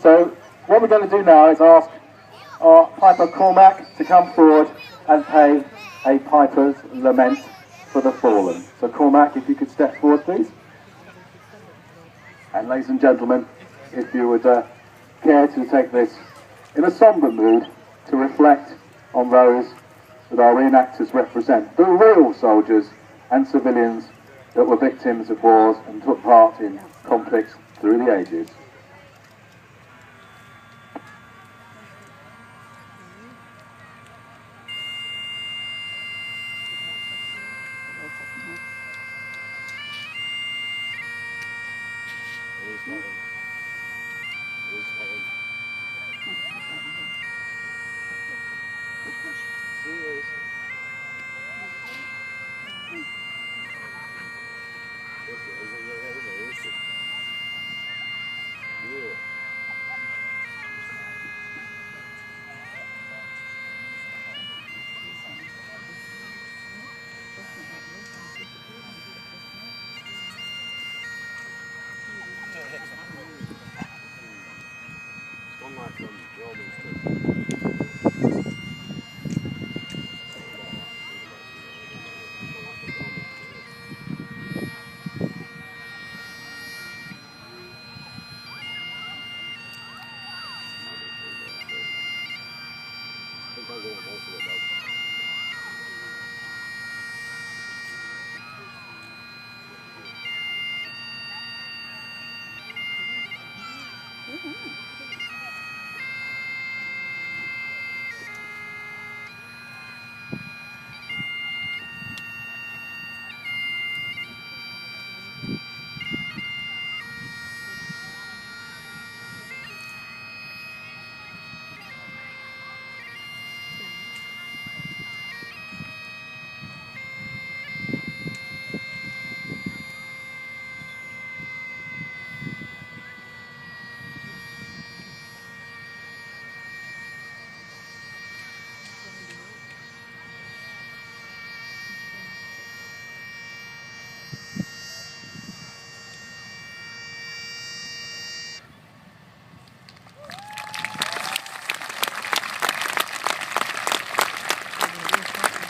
So what we're going to do now is ask our Piper Cormac to come forward and pay a Piper's Lament for the fallen. So Cormac, if you could step forward, please. And ladies and gentlemen, if you would care to take this in a sombre mood to reflect on those that our reenactors represent, the real soldiers and civilians that were victims of wars and took part in conflicts through the ages.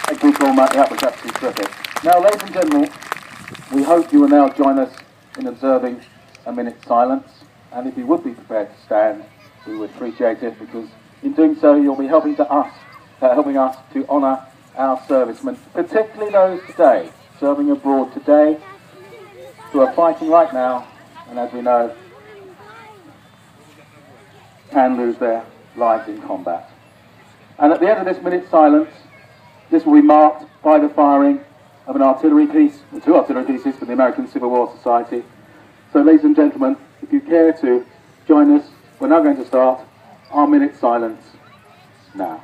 Thank you, Cormac. That was absolutely terrific. Now, ladies and gentlemen, we hope you will now join us in observing a minute's silence. And if you would be prepared to stand, we would appreciate it, because in doing so, you'll be helping us to honour our servicemen, particularly those today, serving abroad today, who are fighting right now, and as we know, can lose their lives in combat. And at the end of this minute's silence, this will be marked by the firing of an artillery piece, or two artillery pieces for the American Civil War Society. So ladies and gentlemen, if you care to join us, we're now going to start our minute's silence now.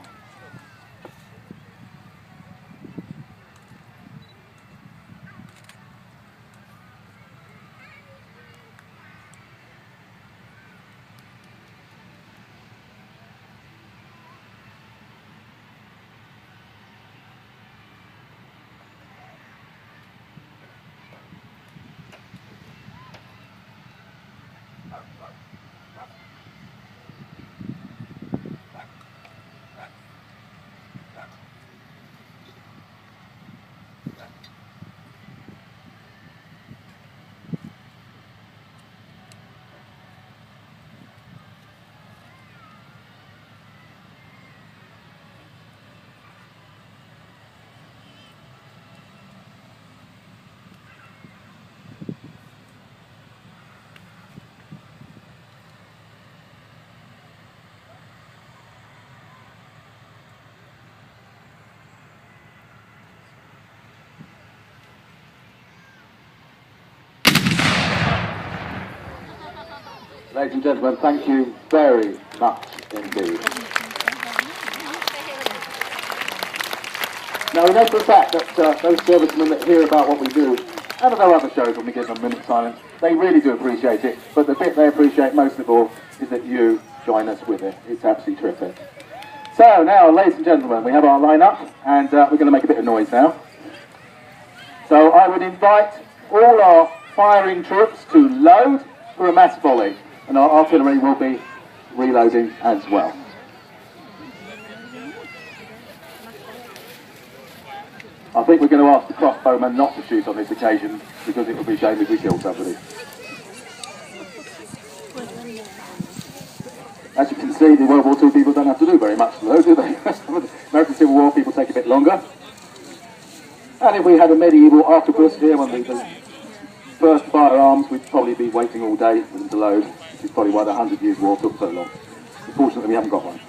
Ladies and gentlemen, thank you very much indeed. Now, we know for a fact that those servicemen that hear about what we do, and at our other shows when we give them a minute's silence, they really do appreciate it, but the bit they appreciate most of all is that you join us with it. It's absolutely terrific. So now, ladies and gentlemen, we have our line-up, and we're going to make a bit of noise now. So I would invite all our firing troops to load for a mass volley, and our artillery will be reloading as well. I think we're going to ask the crossbowman not to shoot on this occasion because it would be a shame if we killed somebody. As you can see, the World War II people don't have to do very much though, do they? American Civil War people take a bit longer. And if we had a medieval octopus here, one of the first firearms, we'd probably be waiting all day for them to load, which is probably why the 100 Years' War took so long. Unfortunately, we haven't got one.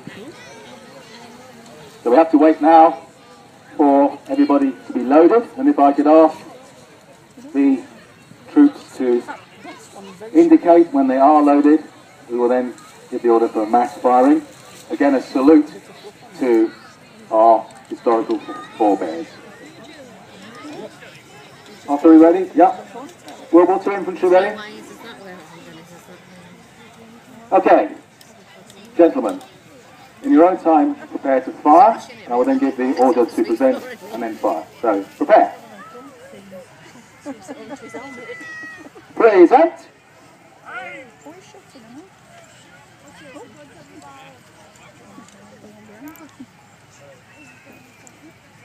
So we have to wait now for everybody to be loaded, and if I could ask the troops to indicate when they are loaded, we will then give the order for mass firing. Again, a salute to our historical forebears. Are we ready? Yeah. World War II infantry ready? Okay. Gentlemen, in your own time, prepare to fire, and I will then give the order to present and then fire. So, prepare. Present.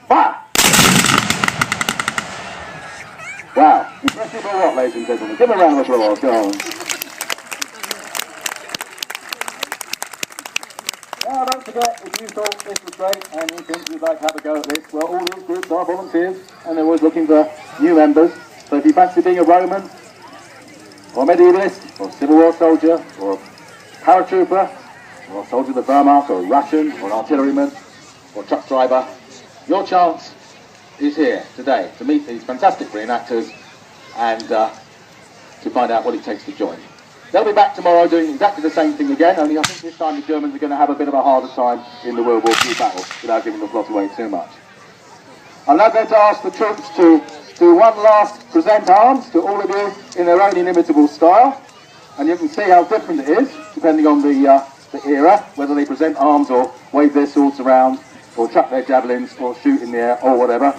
Fire! Wow, impressive or what, ladies and gentlemen? Give them a round of applause, go on. Now, don't forget, if you thought this was great and you think you'd like to have a go at this, well, all these groups are volunteers and they're always looking for new members. So if you fancy being a Roman, or a medievalist, or a Civil War soldier, or a paratrooper, or a soldier of the Wehrmacht, or a Russian, or an artilleryman, or a truck driver, your chance is here today to meet these fantastic reenactors and to find out what it takes to join. They'll be back tomorrow doing exactly the same thing again, only I think this time the Germans are going to have a bit of a harder time in the World War II battle without giving the plot away too much. I'm now going to ask the troops to do one last present arms to all of you in their own inimitable style, and you can see how different it is depending on the era, whether they present arms or wave their swords around or chuck their javelins or shoot in the air or whatever.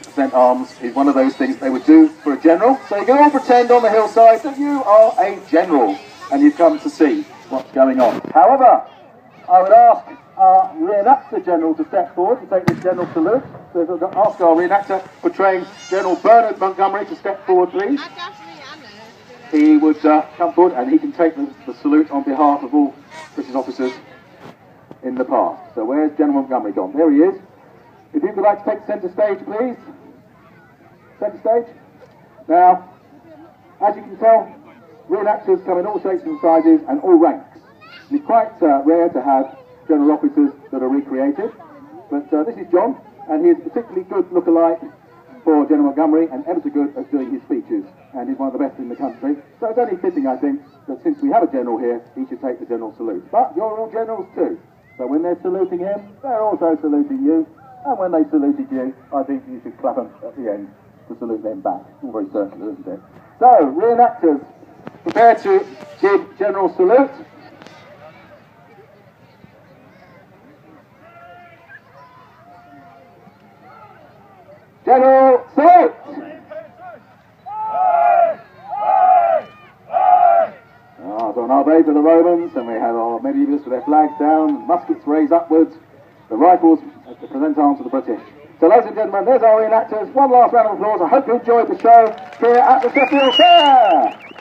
Present arms is one of those things they would do for a general. So you can all pretend on the hillside that you are a general and you've come to see what's going on. However, I would ask our reenactor general to step forward to take this general salute. So if I could ask our reenactor portraying General Bernard Montgomery to step forward, please. He would come forward and he can take the salute on behalf of all British officers in the past. So where's General Montgomery gone? There he is. If you would like to take centre stage, please. Centre stage. Now, as you can tell, reenactors come in all shapes and sizes and all ranks. And it's quite rare to have general officers that are recreated. But this is John, and he is a particularly good look-alike for General Montgomery and ever so good at doing his speeches. And he's one of the best in the country. So it's only fitting, I think, that since we have a general here, he should take the general salute. But you're all generals too. So when they're saluting him, they're also saluting you. And when they saluted you, I think you should clap them at the end to salute them back. All very circular, isn't it? So, reenactors, prepare to give general salute. General salute! So on our way to the Romans, and we have our medievalists with their flags down, muskets raised upwards, the rifles present arms to the British. So ladies and gentlemen, there's our reenactors. One last round of applause. I hope you enjoyed the show here at the Sheffield Fayre.